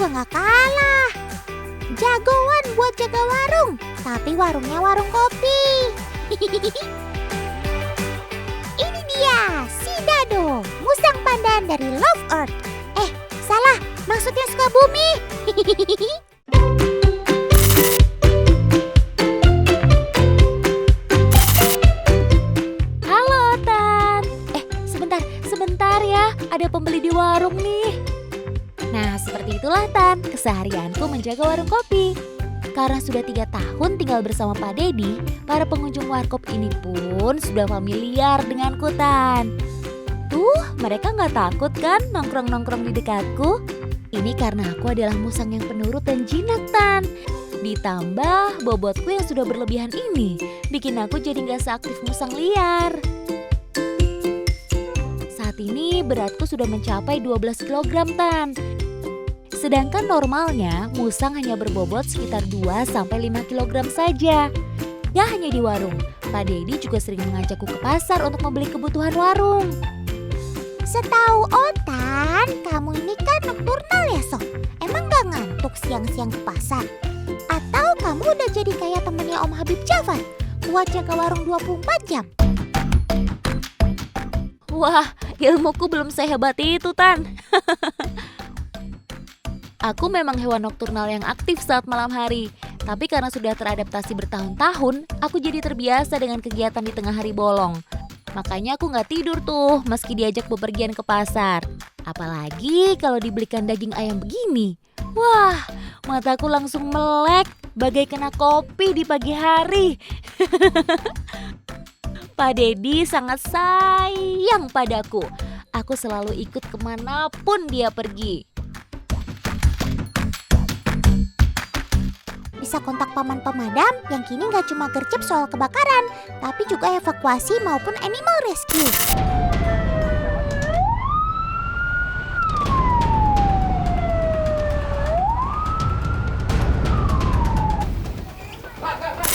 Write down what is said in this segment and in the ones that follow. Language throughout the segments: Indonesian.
juga nggak kalah. Jagoan buat jaga warung, tapi warungnya warung kopi. Ini dia, si Dado, musang pandan dari Love Earth. Salah, maksudnya Sukabumi. Halo, Tan. Sebentar ya, ada pembeli di warung nih. Nah, seperti itulah Tan, keseharianku menjaga warung kopi. Karena sudah 3 tahun tinggal bersama Pak Dedi, para pengunjung warkop ini pun sudah familiar denganku, Tan. Tuh, mereka nggak takut kan nongkrong-nongkrong di dekatku? Ini karena aku adalah musang yang penurut dan jinak, Tan. Ditambah bobotku yang sudah berlebihan ini, bikin aku jadi nggak seaktif musang liar. Saat ini beratku sudah mencapai 12 kg, Tan. Sedangkan normalnya musang hanya berbobot sekitar 2-5 kg saja. Gak hanya di warung, Pak Dedi juga sering mengajakku ke pasar untuk membeli kebutuhan warung. Setahu Otan, kamu ini kan nokturnal ya, Sob? Emang gak ngantuk siang-siang ke pasar? Atau kamu udah jadi kayak temennya Om Habib Jafar, buat jaga warung 24 jam? Wah, ilmuku belum sehebat itu, Tan. Aku memang hewan nokturnal yang aktif saat malam hari. Tapi karena sudah teradaptasi bertahun-tahun, aku jadi terbiasa dengan kegiatan di tengah hari bolong. Makanya aku gak tidur tuh meski diajak bepergian ke pasar. Apalagi kalau dibelikan daging ayam begini. Wah, mataku langsung melek bagai kena kopi di pagi hari. Pak Dedi sangat sayang padaku. Aku selalu ikut kemanapun dia pergi. Bisa kontak paman pemadam yang kini gak cuma gercep soal kebakaran, tapi juga evakuasi maupun animal rescue.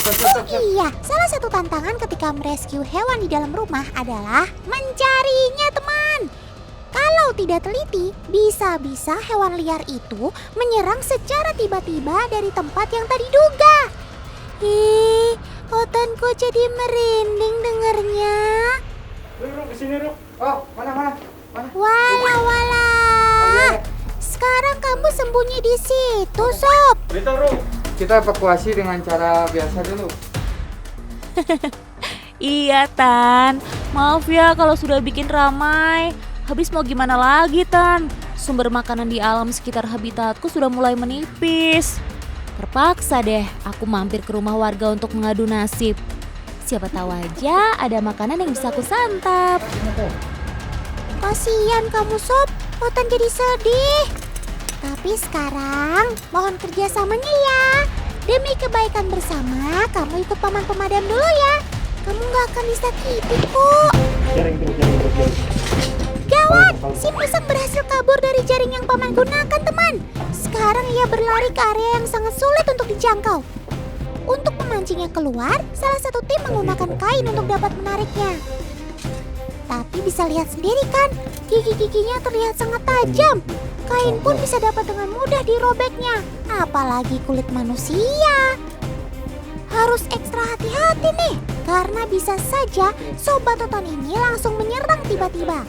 Oh iya, salah satu tantangan ketika merescue hewan di dalam rumah adalah mencarinya, teman. Kalau tidak teliti, bisa-bisa hewan liar itu menyerang secara tiba-tiba dari tempat yang tak diduga. Otanku jadi merinding dengernya. Ruk, kesini Ruk. Oh, mana? Walah. Oh, iya. Sekarang kamu sembunyi di situ, Sob. Betul Ruk. Kita evakuasi dengan cara biasa dulu. Iya, Tan. Maaf ya kalau sudah bikin ramai. Habis mau gimana lagi, Tan? Sumber makanan di alam sekitar habitatku sudah mulai menipis. Terpaksa deh aku mampir ke rumah warga untuk mengadu nasib. Siapa tahu aja ada makanan yang bisa aku santap. Kasihan kamu, Sob. Otan jadi sedih. Tapi sekarang mohon kerjasamanya ya. Demi kebaikan bersama, kamu ikut paman pemadam dulu ya. Kamu gak akan disakiti kok. Jaring terus. Gawat, si musang berhasil kabur dari jaring yang paman gunakan, teman. Sekarang ia berlari ke area yang sangat sulit untuk dijangkau. Untuk memancingnya keluar, salah satu tim menggunakan kain untuk dapat menariknya. Tapi bisa lihat sendiri kan, gigi-giginya terlihat sangat tajam. Kain pun bisa dapat dengan mudah dirobeknya, apalagi kulit manusia. Harus ekstra hati-hati nih, karena bisa saja sobat otan ini langsung menyerang tiba-tiba.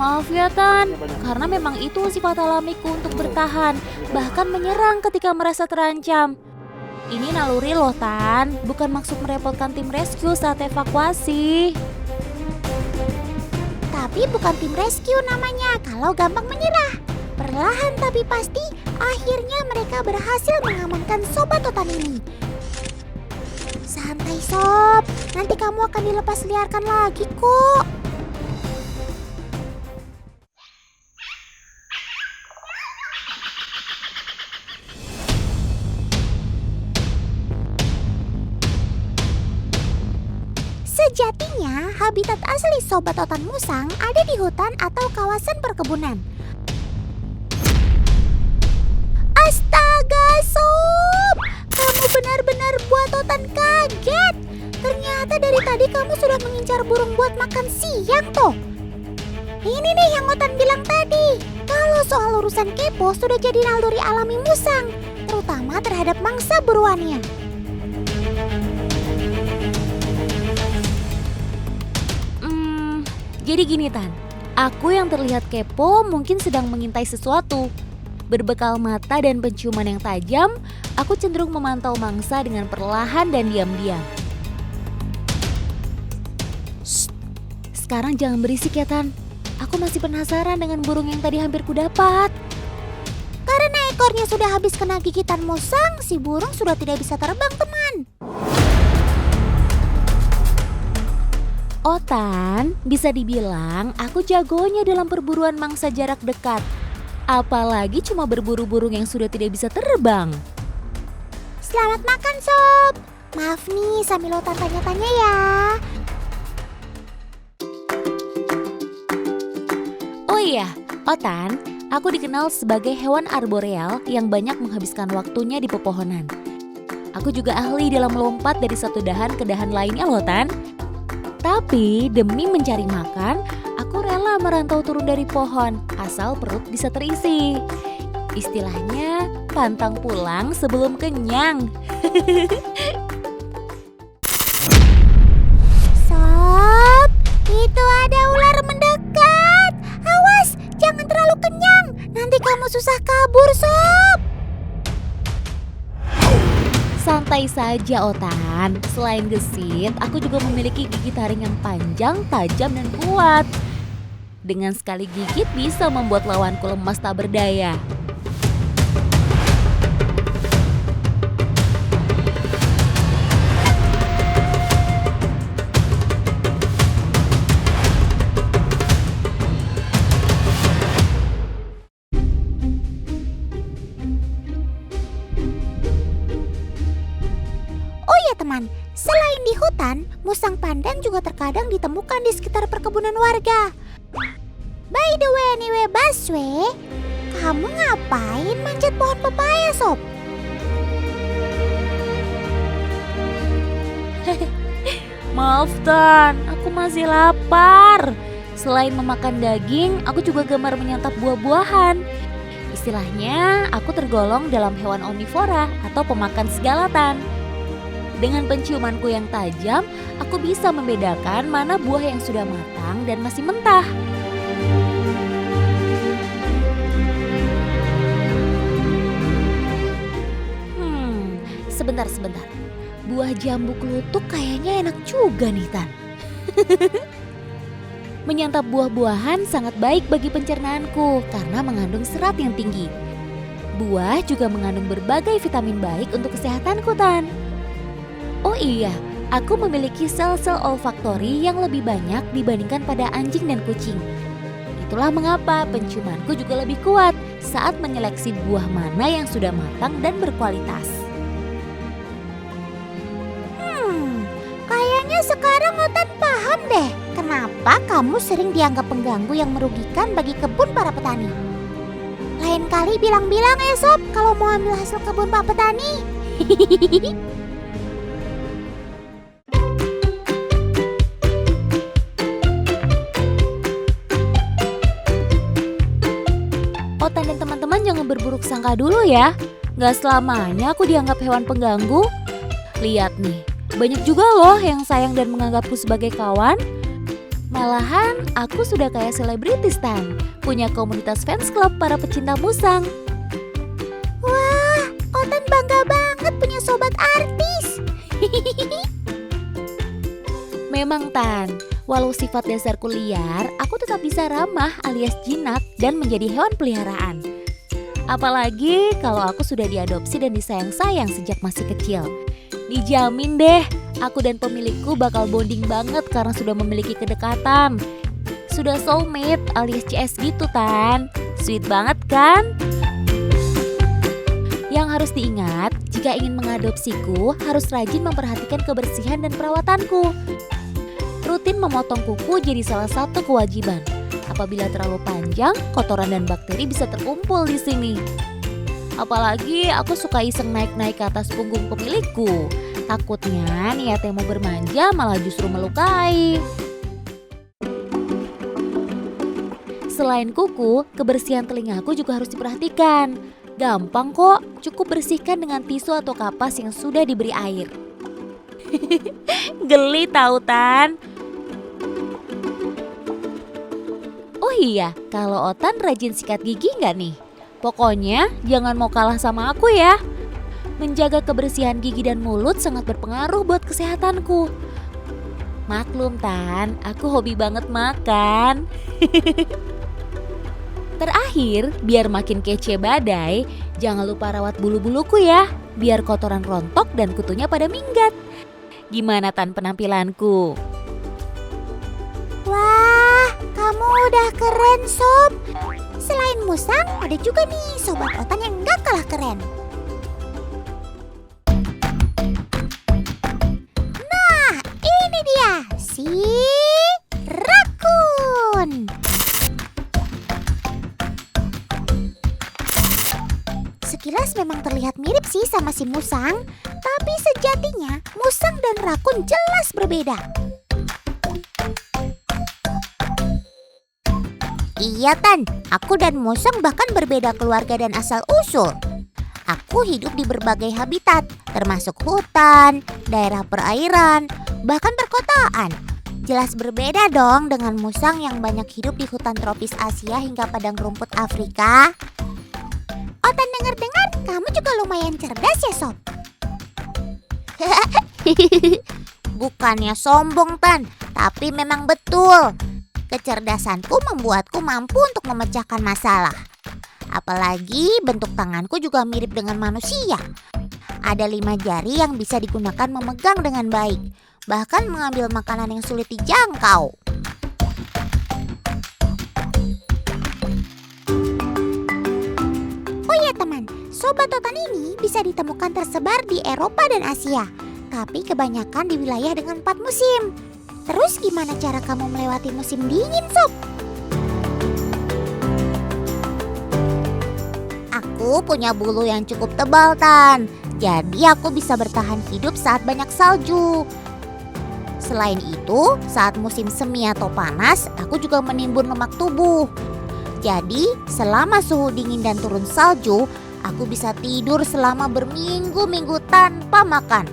Maaf ya, Tan, karena memang itu sifat alamiku untuk bertahan, bahkan menyerang ketika merasa terancam. Ini naluri loh, Tan, bukan maksud merepotkan tim rescue saat evakuasi. Tapi bukan tim rescue namanya kalau gampang menyerah. Perlahan tapi pasti, akhirnya mereka berhasil mengamankan sobat otan ini. Santai, Sob, nanti kamu akan dilepas liarkan lagi kok. Sejatinya, habitat asli sobat otan musang ada di hutan atau kawasan perkebunan. Astaga, Sob! Kamu benar-benar buat otan kaget. Ternyata dari tadi kamu sudah mengincar burung buat makan siang toh. Ini nih yang Otan bilang tadi. Kalau soal urusan kepo sudah jadi naluri alami musang, terutama terhadap mangsa buruannya. Jadi gini Tan, aku yang terlihat kepo mungkin sedang mengintai sesuatu. Berbekal mata dan penciuman yang tajam, aku cenderung memantau mangsa dengan perlahan dan diam-diam. Shh, sekarang jangan berisik ya Tan. Aku masih penasaran dengan burung yang tadi hampir kudapat. Karena ekornya sudah habis kena gigitan musang, si burung sudah tidak bisa terbang, teman. Otan, bisa dibilang aku jagonya dalam perburuan mangsa jarak dekat. Apalagi cuma berburu burung yang sudah tidak bisa terbang. Selamat makan, Sob. Maaf nih sambil Otan tanya-tanya ya. Oh iya, Otan, aku dikenal sebagai hewan arboreal yang banyak menghabiskan waktunya di pepohonan. Aku juga ahli dalam melompat dari satu dahan ke dahan lainnya loh, Tan. Tapi demi mencari makan, aku rela merantau turun dari pohon, asal perut bisa terisi. Istilahnya, pantang pulang sebelum kenyang. Sob, itu ada ular mendekat. Awas, jangan terlalu kenyang. Nanti kamu susah kabur, Sob. Santai saja, Otan. Selain gesit, aku juga memiliki gigi taring yang panjang, tajam, dan kuat. Dengan sekali gigit bisa membuat lawanku lemas tak berdaya. Teman, selain di hutan, musang pandan juga terkadang ditemukan di sekitar perkebunan warga. By the way, anyway, Baswe, kamu ngapain manjat pohon pepaya, Sob? Maaf, Tan, aku masih lapar. Selain memakan daging, aku juga gemar menyantap buah-buahan. Istilahnya, aku tergolong dalam hewan omnivora atau pemakan segala, Tan. Dengan penciumanku yang tajam, aku bisa membedakan mana buah yang sudah matang dan masih mentah. Sebentar. Buah jambu kelutuk kayaknya enak juga nih, Tan. Menyantap buah-buahan sangat baik bagi pencernaanku karena mengandung serat yang tinggi. Buah juga mengandung berbagai vitamin baik untuk kesehatanku, Tan. Oh iya, aku memiliki sel-sel olfaktori yang lebih banyak dibandingkan pada anjing dan kucing. Itulah mengapa penciumanku juga lebih kuat saat menyeleksi buah mana yang sudah matang dan berkualitas. Kayaknya sekarang Otan paham deh kenapa kamu sering dianggap pengganggu yang merugikan bagi kebun para petani. Lain kali bilang-bilang ya, Sob, kalau mau ambil hasil kebun Pak Petani. Otan dan teman-teman jangan berburuk sangka dulu ya. Gak selamanya aku dianggap hewan pengganggu. Lihat nih, banyak juga loh yang sayang dan menganggapku sebagai kawan. Malahan aku sudah kayak selebritis, Tan. Punya komunitas fans club para pecinta musang. Wah, Otan bangga banget punya sobat artis. Memang, Tan. Walau sifat dasarku liar, aku tetap bisa ramah alias jinak dan menjadi hewan peliharaan. Apalagi kalau aku sudah diadopsi dan disayang-sayang sejak masih kecil. Dijamin deh, aku dan pemilikku bakal bonding banget karena sudah memiliki kedekatan. Sudah soulmate alias CS gitu, Tan. Sweet banget kan? Yang harus diingat, jika ingin mengadopsiku, harus rajin memperhatikan kebersihan dan perawatanku. Rutin memotong kuku jadi salah satu kewajiban. Apabila terlalu panjang, kotoran dan bakteri bisa terkumpul di sini. Apalagi aku suka iseng naik-naik ke atas punggung pemilikku. Takutnya niatnya mau bermanja malah justru melukai. Selain kuku, kebersihan telingaku juga harus diperhatikan. Gampang kok, cukup bersihkan dengan tisu atau kapas yang sudah diberi air. Geli tau Tan. Oh iya, kalau Otan rajin sikat gigi nggak nih? Pokoknya jangan mau kalah sama aku ya. Menjaga kebersihan gigi dan mulut sangat berpengaruh buat kesehatanku. Maklum Tan, aku hobi banget makan. Terakhir, biar makin kece badai, jangan lupa rawat bulu-buluku ya, biar kotoran rontok dan kutunya pada minggat. Gimana Tan penampilanku? Wah, kamu udah keren Sob. Selain Musang, ada juga nih Sobat Otan yang gak kalah keren. Nah, ini dia si Rakun. Sekilas memang terlihat mirip sih sama si Musang, tapi sejatinya Musang dan Rakun jelas berbeda. Iya Tan, aku dan Musang bahkan berbeda keluarga dan asal-usul. Aku hidup di berbagai habitat, termasuk hutan, daerah perairan, bahkan perkotaan. Jelas berbeda dong dengan Musang yang banyak hidup di hutan tropis Asia hingga padang rumput Afrika. Otan dengar-dengar kamu juga lumayan cerdas ya Sob? Bukannya sombong Tan, tapi memang betul. Kecerdasanku membuatku mampu untuk memecahkan masalah. Apalagi bentuk tanganku juga mirip dengan manusia. Ada 5 jari yang bisa digunakan memegang dengan baik, bahkan mengambil makanan yang sulit dijangkau. Oh iya teman, Sobat Otan ini bisa ditemukan tersebar di Eropa dan Asia, tapi kebanyakan di wilayah dengan 4 musim. Terus gimana cara kamu melewati musim dingin, Sob? Aku punya bulu yang cukup tebal, Tan. Jadi aku bisa bertahan hidup saat banyak salju. Selain itu, saat musim semi atau panas, aku juga menimbun lemak tubuh. Jadi, selama suhu dingin dan turun salju, aku bisa tidur selama berminggu-minggu tanpa makan.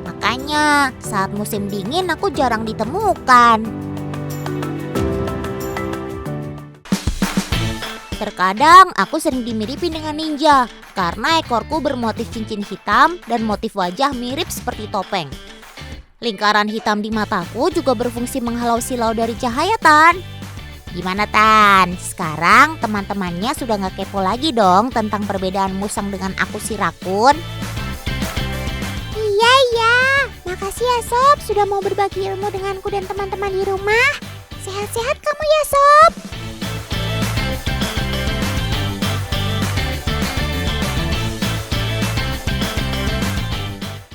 Makanya saat musim dingin aku jarang ditemukan. Terkadang aku sering dimiripi dengan ninja karena ekorku bermotif cincin hitam dan motif wajah mirip seperti topeng. Lingkaran hitam di mataku juga berfungsi menghalau silau dari cahaya Tan. Gimana Tan? Sekarang teman-temannya sudah gak kepo lagi dong tentang perbedaan Musang dengan aku si Rakun? Iya, makasih ya Sob sudah mau berbagi ilmu denganku dan teman-teman di rumah. Sehat-sehat kamu ya Sob.